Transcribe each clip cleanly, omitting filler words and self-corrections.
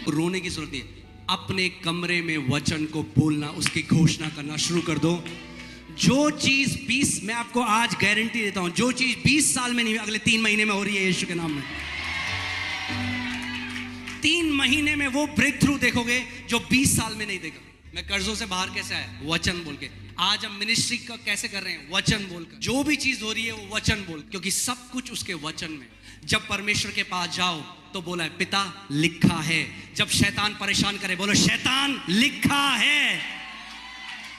रोने की जरूरत नहीं है। अपने कमरे में वचन को बोलना, उसकी घोषणा करना शुरू कर दो। जो चीज 20, मैं आपको आज गारंटी देता हूं, जो चीज 20 साल में नहीं, अगले 3 महीने में हो रही है यीशु के नाम में। 3 महीने में वो ब्रेक थ्रू देखोगे जो 20 साल में नहीं देखा। मैं कर्जों से बाहर कैसे आया? वचन बोल के। आज हम मिनिस्ट्री का कैसे कर रहे हैं? वचन बोलकर। जो भी चीज हो रही है वो वचन बोल, क्योंकि सब कुछ उसके वचन में। जब परमेश्वर के पास जाओ तो बोला है पिता लिखा है। जब शैतान परेशान करे बोलो शैतान लिखा है।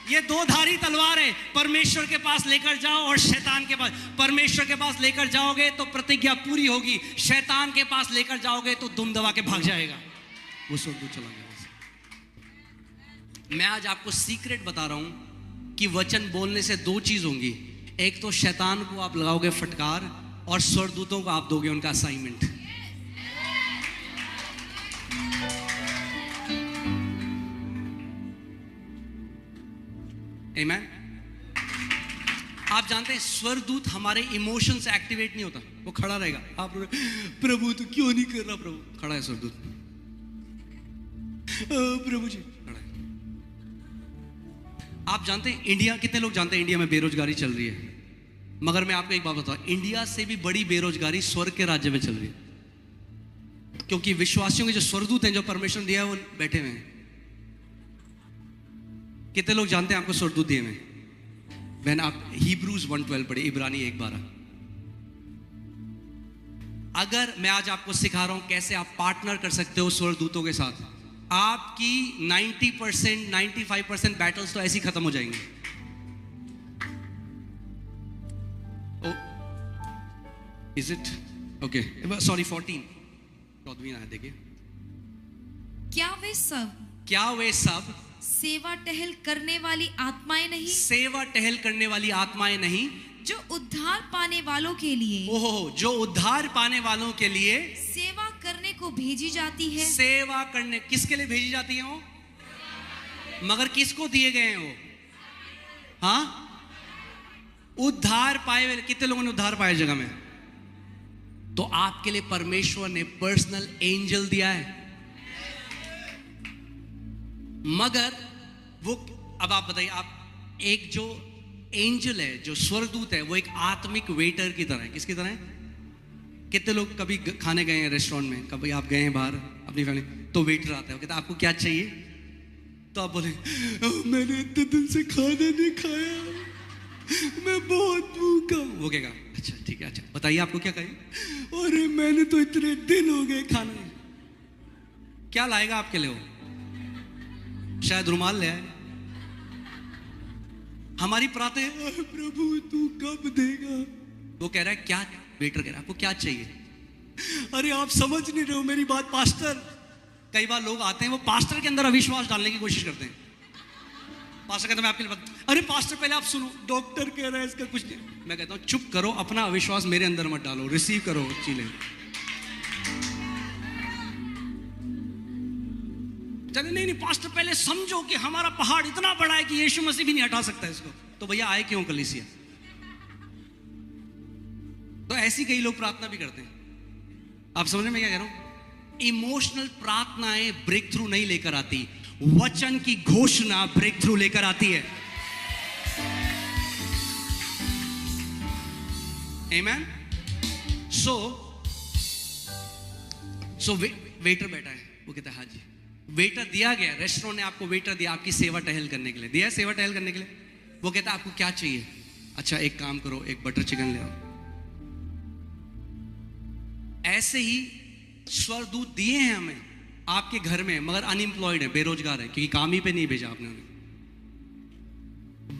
ये 2 धारी तलवार है। परमेश्वर के पास लेकर जाओ और शैतान के पास। परमेश्वर के पास लेकर जाओगे तो प्रतिज्ञा पूरी होगी, शैतान के पास लेकर जाओगे तो दुम दबा के भाग जाएगा, वो स्वर्गदूत चला गया। मैं आज आपको सीक्रेट बता रहा हूं कि वचन बोलने से 2 चीज होंगी। एक तो शैतान को आप लगाओगे फटकार, और स्वर्गदूतों को आप दोगे उनका असाइनमेंट। आमीन। आप जानते हैं स्वर्गदूत हमारे इमोशन से एक्टिवेट नहीं होता, वो खड़ा रहेगा। आप प्रभु तो क्यों नहीं कर रहा? प्रभु खड़ा है स्वर्गदूत, प्रभु जी खड़ा है। आप जानते हैं इंडिया, कितने लोग जानते हैं इंडिया में बेरोजगारी चल रही है? मगर मैं आपको एक बात बताऊं, इंडिया से भी बड़ी बेरोजगारी स्वर्ग के राज्य में चल रही है, क्योंकि विश्वासियों के जो स्वर्गदूत हैं, जो परमेश्वर ने दिया है, वो बैठे हुए हैं। कितने लोग जानते हैं आपको स्वर्गदूत दिए हुए? बहन आप हिब्रूज 1:12 पढ़े, इब्रानी 1:12। अगर मैं आज आपको सिखा रहा हूं कैसे आप पार्टनर कर सकते हो स्वर्गदूतों के साथ, आपकी 90% 95% बैटल्स तो ऐसे ही खत्म हो जाएंगे। Is it okay? सॉरी 14 है, देखिए। क्या वे सब सेवा टहल करने वाली आत्माएं नहीं? सेवा टहल करने वाली आत्माएं नहीं, जो उद्धार पाने वालों के लिए, ओहो, जो उद्धार पाने वालों के लिए सेवा करने को भेजी जाती है। सेवा करने किसके लिए भेजी जाती है वो? मगर किसको दिए गए हैं वो? हाँ, उद्धार पाए हुए। कितने लोगों ने उद्धार पाया जगह में? तो आपके लिए परमेश्वर ने पर्सनल एंजल दिया है। मगर वो, अब आप बताइए, आप एक जो एंजल है, जो स्वर्गदूत है, वो एक आत्मिक वेटर की तरह है। किसकी तरह है? कितने लोग कभी खाने गए हैं रेस्टोरेंट में, कभी आप गए हैं बाहर अपनी फैमिली, तो वेटर आता है, वो कहता है आपको क्या चाहिए? तो आप बोले मैंने इतने दिन से खाना नहीं खाया, मैं बहुत भूखा हूं। वो कहेगा अच्छा ठीक है, अच्छा बताइए आपको क्या चाहिए? अरे मैंने तो इतने दिन हो गए खाना नहीं। क्या लाएगा आपके लिए वो? शायद रुमाल ले आए। हमारी प्रार्थना है प्रभु तू कब देगा? वो कह रहा है क्या? वेटर कह रहा है आपको क्या चाहिए? अरे आप समझ नहीं रहे हो मेरी बात पास्टर। कई बार लोग आते हैं, वो पास्टर के अंदर अविश्वास डालने की कोशिश करते हैं। पास्टर कहता है मैं आपके लिए अरे पास्टर पहले आप सुनो, डॉक्टर कह रहा है इसका कुछ नहीं। मैं कहता हूं चुप करो, अपना अविश्वास मेरे अंदर मत डालो, रिसीव करो चीजें। चले नहीं पास्टर पहले समझो कि हमारा पहाड़ इतना बड़ा है कि यीशु मसीह भी नहीं हटा सकता इसको। तो भैया आए क्यों कलीसिया? तो ऐसी कई लोग प्रार्थना भी करते हैं। आप समझ में क्या कह रहा हूं? इमोशनल प्रार्थनाएं ब्रेक थ्रू नहीं लेकर आती, वचन की घोषणा ब्रेक थ्रू लेकर आती है। आमेन। सो वेटर बैठा है, वो कहता है हाँ जी। वेटर दिया गया, रेस्टोरेंट ने आपको वेटर दिया आपकी सेवा टहल करने के लिए, दिया सेवा टहल करने के लिए। वो कहता है आपको क्या चाहिए? अच्छा एक काम करो, एक बटर चिकन ले आओ। ऐसे ही स्वर्गदूत दिए हैं हमें आपके घर में, मगर अनएम्प्लॉयड है, बेरोजगार है, क्योंकि काम ही पे नहीं भेजा आपने उन्हें।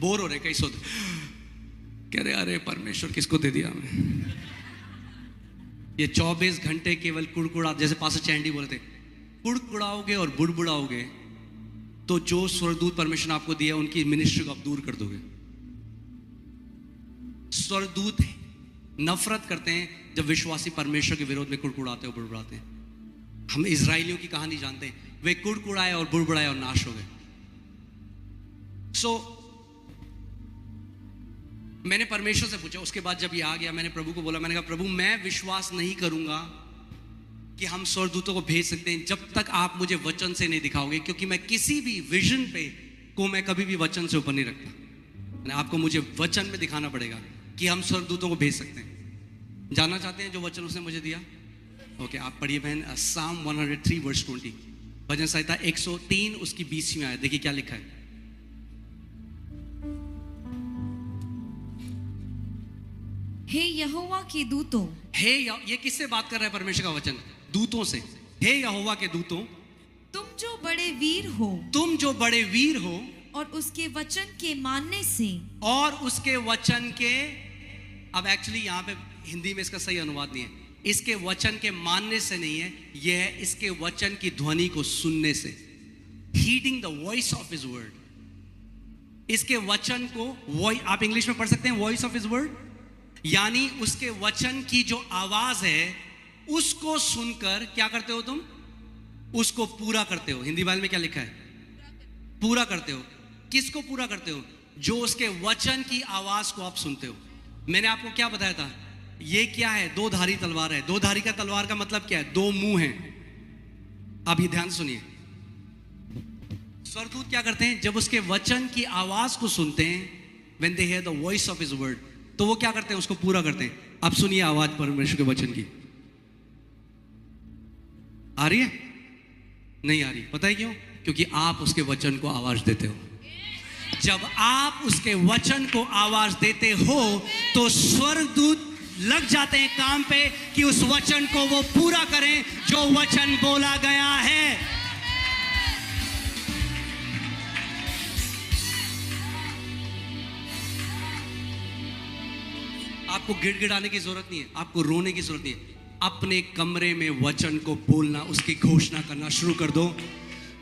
बोर हो रहे कई सोच, कह रहे अरे परमेश्वर किसको दे दिया हमें? ये 24 घंटे केवल कुड़कुड़ा, जैसे पास्टर चैंडी बोले थे, कुड़कुड़ाओगे और बुड़बुड़ाओगे तो जो स्वर्गदूत परमेश्वर ने आपको दिया उनकी मिनिस्ट्री को आप दूर कर दोगे। स्वर्गदूत नफरत करते हैं जब विश्वासी परमेश्वर के विरोध में कुड़कुड़ाते और बुड़बुड़ाते हैं। हम इजराइलियों की कहानी जानते हैं, वे कुड़कुड़ाए और बुड़बुड़ाए और नाश हो गए। मैंने परमेश्वर से पूछा, उसके बाद जब ये आ गया मैंने प्रभु को बोला, मैंने कहा प्रभु मैं विश्वास नहीं करूंगा कि हम स्वर्गदूतों को भेज सकते हैं जब तक आप मुझे वचन से नहीं दिखाओगे, क्योंकि मैं किसी भी विजन पे को मैं कभी भी वचन से ऊपर नहीं रखता। आपको मुझे वचन में दिखाना पड़ेगा कि हम स्वर्गदूतों को भेज सकते हैं। जानना चाहते हैं जो वचन उसने मुझे दिया? ओके, आप पढ़िए बहन, साम 103 वर्स 20, भजन संहिता 103 उसकी 20 में आया। देखिए क्या लिखा है। हे यहोवा के दूतों, ये किससे बात कर रहा है? परमेश्वर का वचन दूतों से। हे यहोवा के दूतों, तुम जो बड़े वीर हो, तुम जो बड़े वीर हो, और उसके वचन के मानने से, और उसके वचन के, अब एक्चुअली यहाँ पे हिंदी में इसका सही अनुवाद नहीं है, इसके वचन के मानने से नहीं है, यह है इसके वचन की ध्वनि को सुनने से। Heading the voice of his word. इसके वचन को आप इंग्लिश में पढ़ सकते हैं, वॉइस ऑफ हिज वर्ड, यानी उसके वचन की जो आवाज है उसको सुनकर क्या करते हो तुम? उसको पूरा करते हो। हिंदी बाइबल में क्या लिखा है? पूरा करते हो। किसको पूरा करते हो? जो उसके वचन की आवाज को आप सुनते हो। मैंने आपको क्या बताया था? ये क्या है? दो धारी तलवार है। दो धारी का तलवार का मतलब क्या है? दो मुंह हैं। अब ये ध्यान से सुनिए। स्वर्गदूत क्या करते हैं? जब उसके वचन की आवाज को सुनते हैं, when they hear the voice of his word, तो वो क्या करते हैं? उसको पूरा करते हैं। अब सुनिए आवाज परमेश्वर के वचन की। आ रही है? नहीं आ रही। पता है क्यों? क्योंकि आप उसके वचन को आवाज देते हो। जब आप उसके वचन को आवाज देते हो तो स्वर्गदूत लग जाते हैं काम पे कि उस वचन को वो पूरा करें जो वचन बोला गया है। आपको गिड़गिड़ाने की जरूरत नहीं है, आपको रोने की जरूरत नहीं है। अपने कमरे में वचन को बोलना, उसकी घोषणा करना शुरू कर दो।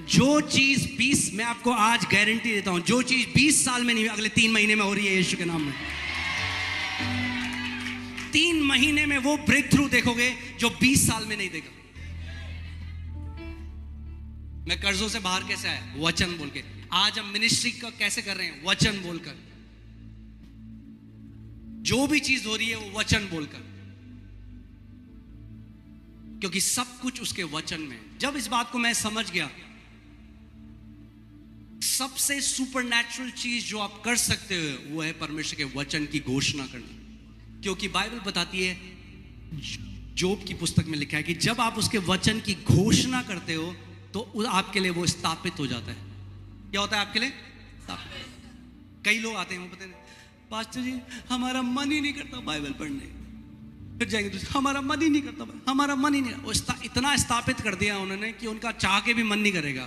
जो चीज 20, मैं आपको आज गारंटी देता हूं, जो चीज 20 साल में नहीं, अगले 3 महीने में हो रही है यीशु के नाम में। 3 महीने में वो ब्रेक थ्रू देखोगे जो 20 साल में नहीं देखा। मैं कर्जों से बाहर कैसे आया? वचन बोल के। आज हम मिनिस्ट्री का कैसे कर रहे हैं? वचन बोलकर। जो भी चीज हो रही है वो वचन बोलकर, क्योंकि सब कुछ उसके वचन में। जब इस बात को मैं समझ गया, सबसे सुपरनैचुरल चीज जो आप कर सकते हो वो है परमेश्वर के वचन की घोषणा करना। क्योंकि बाइबल बताती है, जोब की पुस्तक में लिखा है कि जब आप उसके वचन की घोषणा करते हो तो आपके लिए वो स्थापित हो जाता है। क्या होता है आपके लिए? स्थापित। कई लोग आते हैं, वो पता नहीं, पास्टर जी हमारा मन ही नहीं करता बाइबल पढ़ने। फिर जाएंगे दूसरे, हमारा मन ही नहीं करता, हमारा मन ही नहीं। इतना स्थापित कर दिया उन्होंने कि उनका चाह के भी मन नहीं करेगा,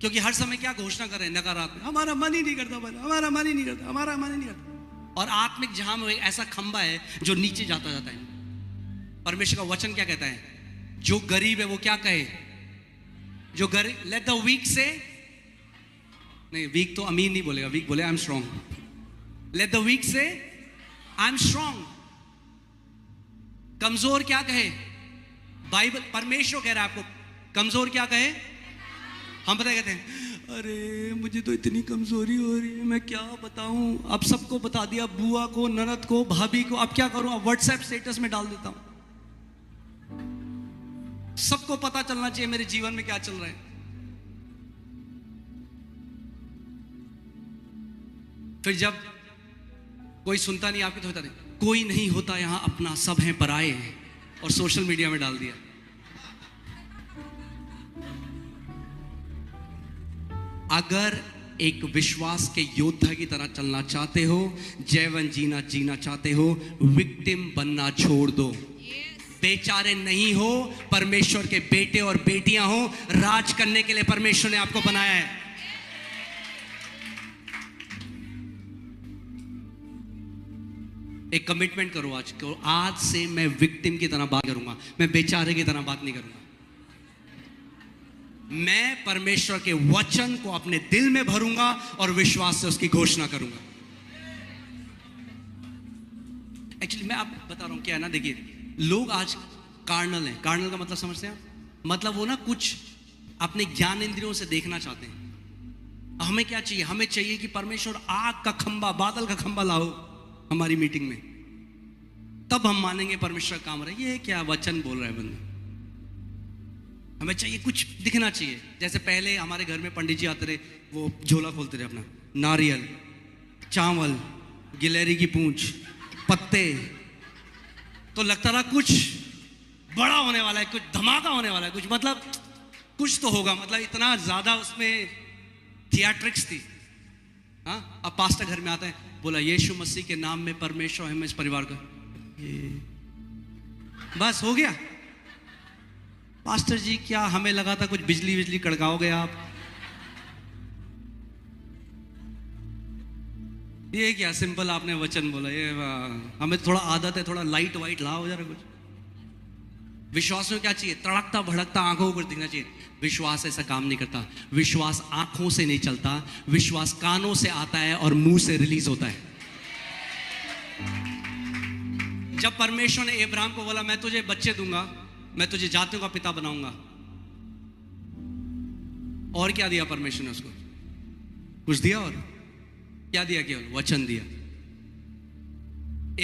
क्योंकि हर समय क्या घोषणा कर रहे हैं? नकारात्मक। हमारा मन ही नहीं करता, हमारा मन ही नहीं करता, हमारा मन ही नहीं करता। और आत्मिक जहां में ऐसा खंबा है जो नीचे जाता जाता है। परमेश्वर का वचन क्या कहता है? जो गरीब है वो क्या कहे? जो गरीब, लेट द वीक से, नहीं वीक तो अमीर नहीं बोलेगा, वीक बोले I am strong. Let the weak say I am strong. कमजोर क्या कहे? बाइबल, परमेश्वर कह रहा है आपको, कमजोर क्या कहे? हम पता कहते हैं, अरे मुझे तो इतनी कमजोरी हो रही है, मैं क्या बताऊं। अब सबको बता दिया, बुआ को, ननद को, भाभी को। अब क्या करूं? अब व्हाट्सएप स्टेटस में डाल देता हूं। सबको पता चलना चाहिए मेरे जीवन में क्या चल रहा है। फिर जब कोई सुनता नहीं आपकी, तो होता नहीं, कोई नहीं होता यहां अपना, सब हैं पराए हैं, और सोशल मीडिया में डाल दिया। अगर एक विश्वास के योद्धा की तरह चलना चाहते हो, जीवन जीना चाहते हो, विक्टिम बनना छोड़ दो। बेचारे नहीं हो, परमेश्वर के बेटे और बेटियां हो। राज करने के लिए परमेश्वर ने आपको बनाया है। एक कमिटमेंट करो आज को, आज से मैं विक्टिम की तरह बात करूंगा, मैं बेचारे की तरह बात नहीं करूंगा। मैं परमेश्वर के वचन को अपने दिल में भरूंगा और विश्वास से उसकी घोषणा करूंगा। एक्चुअली मैं आप बता रहा हूं क्या है ना, देखिए लोग आज कार्नल हैं। कार्नल का मतलब समझते हैं आप? मतलब वो ना कुछ अपने ज्ञान इंद्रियों से देखना चाहते हैं। हमें क्या चाहिए? हमें चाहिए कि परमेश्वर आग का खंबा, बादल का खंबा लाओ हमारी मीटिंग में, तब हम मानेंगे परमेश्वर काम रहा है। ये क्या वचन बोल रहा है बंदा? हमें चाहिए कुछ दिखना चाहिए। जैसे पहले हमारे घर में पंडित जी आते रहे, वो झोला खोलते रहे अपना, नारियल, चावल, गिलहरी की पूंछ, पत्ते, तो लगता रहा कुछ बड़ा होने वाला है, कुछ धमाका होने वाला है, कुछ मतलब कुछ तो होगा, मतलब इतना ज्यादा उसमें थिएट्रिक्स थी। हाँ, अब पास्टर घर में आता है, बोला यीशु मसीह के नाम में परमेश्वर है इस परिवार का, बस हो गया। पास्टर जी क्या हमें लगा था कुछ बिजली बिजली कड़काओगे आप, ये क्या सिंपल आपने वचन बोला, ये हमें थोड़ा आदत है, थोड़ा लाइट वाइट लाओ जरा कुछ। विश्वास में क्या चाहिए? तड़कता भड़कता आंखों ऊपर दिखना चाहिए। विश्वास ऐसा काम नहीं करता। विश्वास आंखों से नहीं चलता, विश्वास कानों से आता है और मुंह से रिलीज होता है। जब परमेश्वर ने अब्राहम को बोला मैं तुझे बच्चे दूंगा, मैं तुझे जातियों का पिता बनाऊंगा, और क्या दिया परमेश्वर ने उसको? कुछ दिया? और क्या दिया? केवल वचन दिया।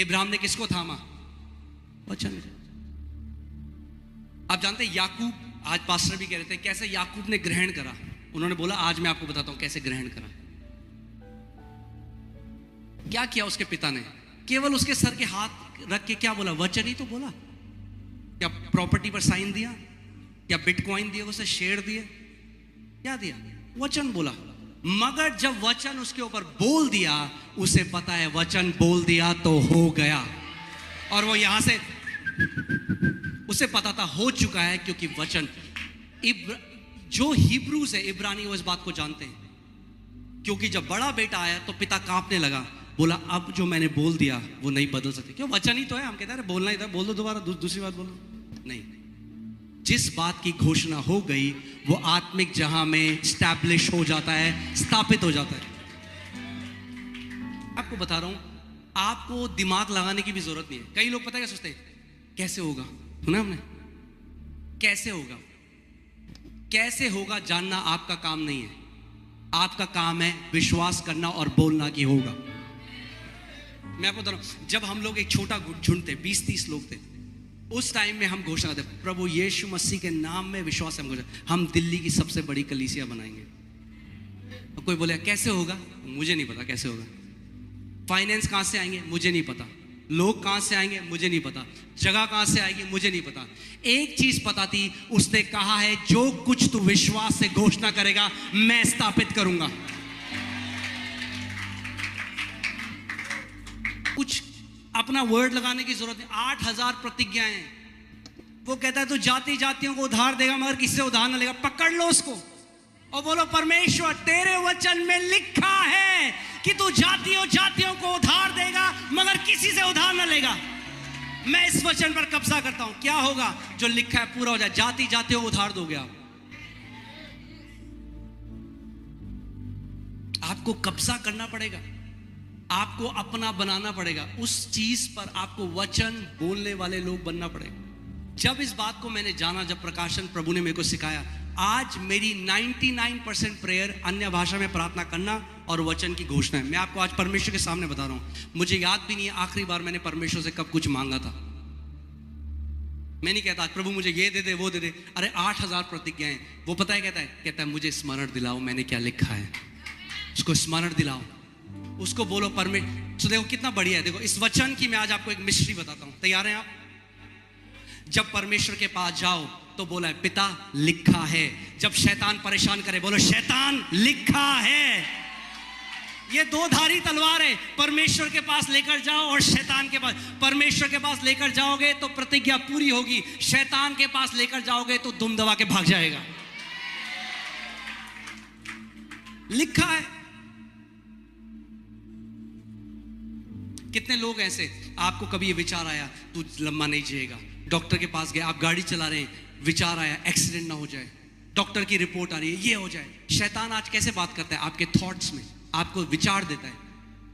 अब्राहम ने किसको थामा? वचन। आप जानते हैं याकूब, आज पास्टर भी कह रहे थे कैसे याकूब ने ग्रहण करा। उन्होंने बोला आज मैं आपको बताता हूं कैसे ग्रहण करा। क्या किया उसके पिता ने? केवल उसके सर के हाथ रख के क्या बोला? वचन ही तो बोला। क्या प्रॉपर्टी पर साइन दिया? क्या बिटकॉइन दिया उसे, शेयर दिए? क्या दिया? वचन बोला। मगर जब वचन उसके ऊपर बोल दिया, उसे पता है वचन बोल दिया तो हो गया, और वो यहां से उसे पता था हो चुका है, क्योंकि वचन। जो हिब्रूज है, इब्रानी, वो इस बात को जानते हैं, क्योंकि जब बड़ा बेटा आया तो पिता कांपने लगा, बोला अब जो मैंने बोल दिया वो नहीं बदल सकते। क्यों? वचन ही तो है। हम कहते हैं बोलना ही था, बोल दो दोबारा, दूसरी बात बोलो। नहीं, जिस बात की घोषणा हो गई वो आत्मिक जहां में स्टैब्लिश हो जाता है, स्थापित हो जाता है। आपको बता रहा हूं, आपको दिमाग लगाने की भी जरूरत नहीं है। कई लोग पता है क्या सोचते हैं, कैसे होगा? सुना हमने, कैसे होगा? कैसे होगा जानना आपका काम नहीं है। आपका काम है विश्वास करना और बोलना कि होगा। मैं आपको बता रहा हूं, जब हम लोग एक छोटा झुंड थे, 20-30 लोग थे, उस टाइम में हम घोषणा करते, प्रभु यीशु मसीह के नाम में विश्वास हम दिल्ली की सबसे बड़ी कलीसिया बनाएंगे। और कोई बोले कैसे होगा? मुझे नहीं पता कैसे होगा। फाइनेंस कहां से आएंगे? मुझे नहीं पता। लोग कहां से आएंगे? मुझे नहीं पता। जगह कहां से आएगी? मुझे नहीं पता। एक चीज पता थी, उसने कहा है जो कुछ तू विश्वास से घोषणा करेगा मैं स्थापित करूंगा। कुछ अपना वर्ड लगाने की जरूरत नहीं। 8000 प्रतिज्ञाएं। वो कहता है तू जाति जातियों को उधार देगा मगर किसी से उधार न लेगा। पकड़ लो उसको और बोलो परमेश्वर तेरे वचन में लिखा है कि तू जातियों जातियों को उधार देगा मगर किसी से उधार न लेगा। मैं इस वचन पर कब्जा करता हूं। क्या होगा? जो लिखा है पूरा हो जाए। जाति जातियों को उधार दोगे आप। आपको कब्जा करना पड़ेगा, आपको अपना बनाना पड़ेगा। उस चीज पर आपको वचन बोलने वाले लोग बनना पड़ेगा। जब इस बात को मैंने जाना, जब प्रकाशन प्रभु ने मेरे को सिखाया, आज मेरी 99% प्रेयर अन्य भाषा में प्रार्थना करना और वचन की घोषणा है। मैं आपको आज परमेश्वर के सामने बता रहा हूं, मुझे याद भी नहीं है आखिरी बार मैंने परमेश्वर से कब कुछ मांगा था। मैं नहीं कहता प्रभु मुझे ये दे दे वो दे दे। अरे 8000 प्रतिज्ञाएं। वो पता है कहता है मुझे स्मरण दिलाओ मैंने क्या लिखा है। उसको स्मरण दिलाओ, उसको बोलो परमेश्वर। तो देखो कितना बढ़िया है। देखो इस वचन की मैं आज आपको एक मिस्ट्री बताता हूं। तैयार हैं आप? जब परमेश्वर के पास जाओ तो बोला है पिता लिखा है। जब शैतान परेशान करे बोलो शैतान लिखा है। ये दो धारी तलवार है। परमेश्वर के पास लेकर जाओ और शैतान के पास। परमेश्वर के पास लेकर जाओगे तो प्रतिज्ञा पूरी होगी, शैतान के पास लेकर जाओगे तो दुम दबा के भाग जाएगा। लिखा है। कितने लोग ऐसे, आपको कभी ये विचार आया तू लंबा नहीं जिएगा, डॉक्टर के पास गए, आप गाड़ी चला रहे हैं, विचार आया एक्सीडेंट ना हो जाए, डॉक्टर की रिपोर्ट आ रही है ये हो जाए। शैतान आज कैसे बात करता है? आपके थॉट्स में आपको विचार देता है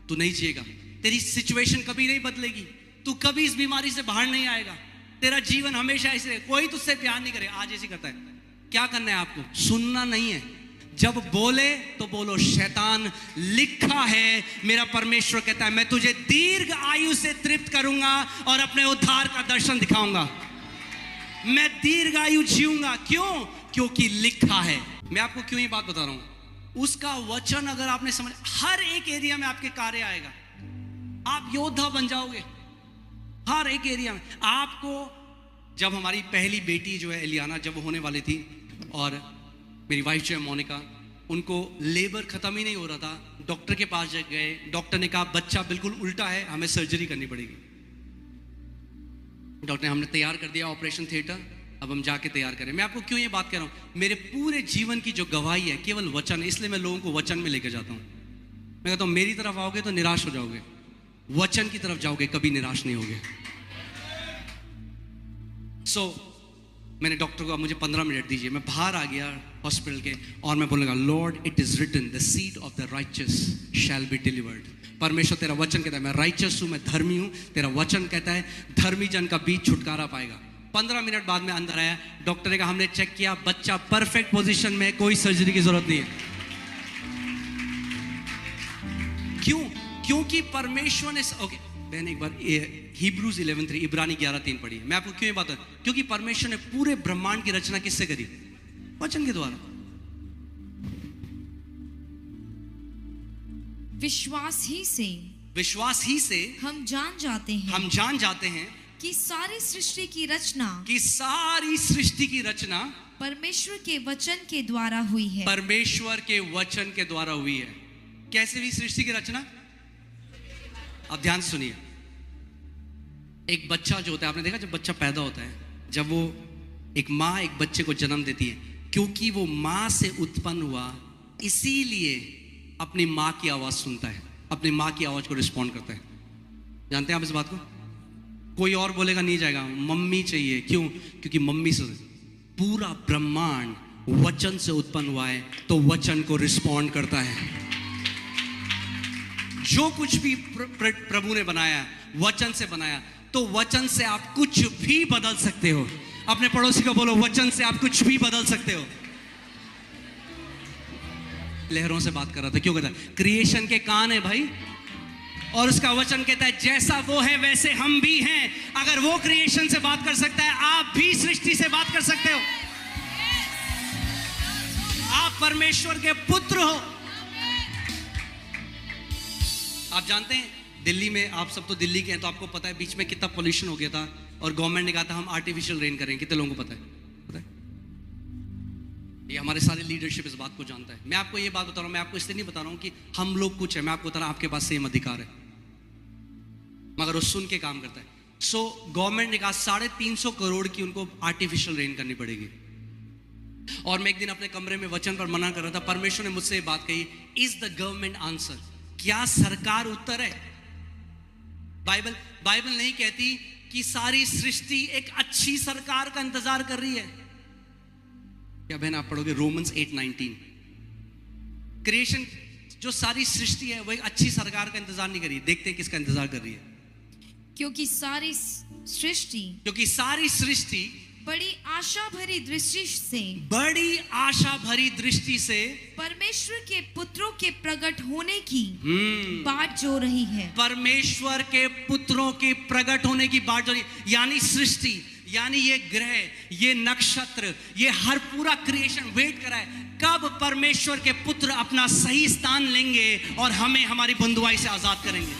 तू नहीं जिएगा, तेरी सिचुएशन कभी नहीं बदलेगी, तू कभी इस बीमारी से बाहर नहीं आएगा, तेरा जीवन हमेशा ऐसे, कोई तुझसे प्यार नहीं करेगा। आज ऐसे करता है। क्या करना है आपको? सुनना नहीं है। जब बोले तो बोलो शैतान लिखा है। मेरा परमेश्वर कहता है मैं तुझे दीर्घ आयु से तृप्त करूंगा और अपने उद्धार का दर्शन दिखाऊंगा। मैं दीर्घायु जीऊंगा। क्यों? क्योंकि लिखा है। मैं आपको क्यों ये बात बता रहा हूं, उसका वचन अगर आपने समझ, हर एक एरिया में आपके कार्य आएगा। आप योद्धा बन जाओगे हर एक एरिया में। आपको जब हमारी पहली बेटी जो है एलियाना जब होने वाली थी, और मेरी वाइफ जो है मोनिका, उनको लेबर खत्म ही नहीं हो रहा था, डॉक्टर के पास गए, डॉक्टर ने कहा बच्चा बिल्कुल उल्टा है, हमें सर्जरी करनी पड़ेगी। डॉक्टर ने हमने तैयार कर दिया ऑपरेशन थिएटर, अब हम जाके तैयार करें। मैं आपको क्यों ये बात कह रहा हूं, मेरे पूरे जीवन की जो गवाही है केवल वचन है, इसलिए मैं लोगों को वचन में लेकर जाता हूं। मैं कहता हूं मेरी तरफ आओगे तो निराश हो जाओगे, वचन की तरफ जाओगे कभी निराश नहीं होगे। मैंने डॉक्टर को कहा मुझे 15 मिनट दीजिए। मैं बाहर आ गया हॉस्पिटल के और मैं बोलने लगा, Lord it is written the seed of the righteous shall be delivered. परमेश्वर तेरा वचन कहता है मैं राइचस हूं, मैं धर्मी हूं। तेरा वचन कहता है धर्मी जन का बीज छुटकारा पाएगा। 15 मिनट बाद में अंदर आया, डॉक्टर ने कहा हमने चेक किया, बच्चा परफेक्ट पोजीशन में, कोई सर्जरी की जरूरत नहीं है। क्यों? क्योंकि परमेश्वर ने ओके बहन एक बार हिब्रूज 11:3 इब्रानी 11:3 पढ़ी है। मैं आपको क्यों ये बात है, क्योंकि परमेश्वर ने पूरे ब्रह्मांड की रचना किससे करी? वचन के द्वारा। विश्वास ही से हम जान जाते हैं कि सारी सृष्टि की रचना परमेश्वर के वचन के द्वारा हुई है। परमेश्वर के वचन के द्वारा हुई है। कैसे हुई सृष्टि की रचना? अब ध्यान सुनिए। एक बच्चा जो होता है, आपने देखा जब बच्चा पैदा होता है, जब वो एक माँ एक बच्चे को जन्म देती है, क्योंकि वो माँ से उत्पन्न हुआ इसीलिए अपनी माँ की आवाज सुनता है, अपनी माँ की आवाज को रिस्पॉन्ड करता है। जानते हैं आप इस बात को? कोई और बोलेगा नहीं जाएगा, मम्मी चाहिए। क्यों? क्योंकि मम्मी से पूरा ब्रह्मांड वचन से उत्पन्न हुआ है, तो वचन को रिस्पॉन्ड करता है। जो कुछ भी प्रभु ने बनाया वचन से बनाया, तो वचन से आप कुछ भी बदल सकते हो। अपने पड़ोसी को बोलो, वचन से आप कुछ भी बदल सकते हो। लहरों से बात कर रहा था, क्यों कहता है? क्रिएशन के कान है भाई, और उसका वचन कहता है जैसा वो है वैसे हम भी हैं। अगर वो क्रिएशन से बात कर सकता है, आप भी सृष्टि से बात कर सकते हो। आप परमेश्वर के पुत्र हो। आप जानते हैं दिल्ली में, आप सब तो दिल्ली के हैं, तो आपको पता है बीच में कितना पोल्यूशन हो गया था, और गवर्नमेंट ने कहा था हम आर्टिफिशियल रेन करेंगे। कितने लोगों को पता है? ये हमारे सारे लीडरशिप इस बात को जानता है। मैं आपको ये बात बता रहा हूं, मैं आपको इसलिए नहीं बता रहा हूं कि हम लोग कुछ है, मैं आपको बता रहा हूं आपके पास सेम अधिकार है, मगर वो सुन के काम करता है। गवर्नमेंट ने कहा 350 करोड़ की उनको आर्टिफिशियल रेन करनी पड़ेगी। और मैं एक दिन अपने कमरे में वचन पर मना कर रहा था, परमेश्वर ने मुझसे ये बात कही, इज द गवर्नमेंट आंसर? क्या सरकार उत्तर है? बाइबल नहीं कहती कि सारी सृष्टि एक अच्छी सरकार का इंतजार कर रही है। क्या बहन आप पढ़ोगे रोमन्स 8:19? क्रिएशन जो सारी सृष्टि है वो एक अच्छी सरकार का इंतजार नहीं कर रही। देखते हैं किसका इंतजार कर रही है। क्योंकि सारी सृष्टि बड़ी आशा भरी दृष्टि से परमेश्वर के पुत्रों के प्रकट होने की बाट जो रही है। परमेश्वर के पुत्रों के प्रकट होने की बाट जो रही, यानी सृष्टि, यानी ये ग्रह, ये नक्षत्र, ये हर पूरा क्रिएशन वेट कर रहा है कब परमेश्वर के पुत्र अपना सही स्थान लेंगे और हमें हमारी बंधुआई से आजाद करेंगे।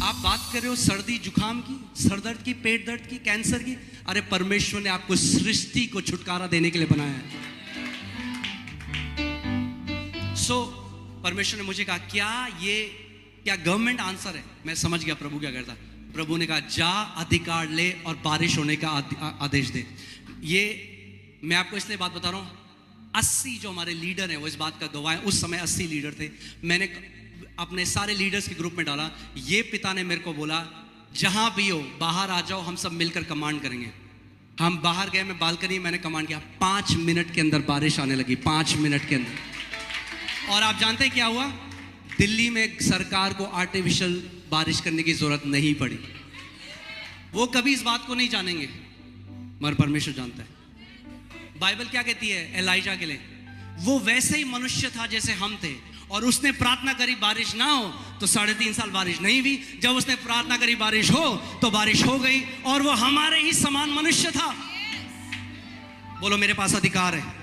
आप बात कर रहे हो सर्दी जुकाम की, सरदर्द की, पेट दर्द की, कैंसर की, अरे परमेश्वर ने आपको सृष्टि को छुटकारा देने के लिए बनाया है। परमेश्वर ने मुझे कहा क्या गवर्नमेंट आंसर है? मैं समझ गया प्रभु क्या करता। प्रभु ने कहा जा अधिकार ले और बारिश होने का आदेश दे। ये मैं आपको इसलिए बात बता रहा हूं, 80 जो हमारे लीडर हैं वो इस बात का गवाह हैं। उस समय 80 लीडर थे। मैंने अपने सारे लीडर्स के ग्रुप में डाला। ये पिता ने मेरे को बोला जहां भी हो बाहर आ जाओ, हम सब मिलकर कमांड करेंगे। हम बाहर गए, मैं बालकनी, मैंने कमांड किया, 5 मिनट के अंदर बारिश आने लगी, 5 मिनट के अंदर। और आप जानते हैं क्या हुआ? दिल्ली में सरकार को आर्टिफिशियल बारिश करने की जरूरत नहीं पड़ी। वो कभी इस बात को नहीं जानेंगे, मगर परमेश्वर जानता है। बाइबल क्या कहती है एलाइजा के लिए? वो वैसे ही मनुष्य था जैसे हम थे, और उसने प्रार्थना करी बारिश ना हो, तो 3.5 साल बारिश नहीं हुई। जब उसने प्रार्थना करी बारिश हो, तो बारिश हो गई, और वो हमारे ही समान मनुष्य था। बोलो मेरे पास अधिकार है।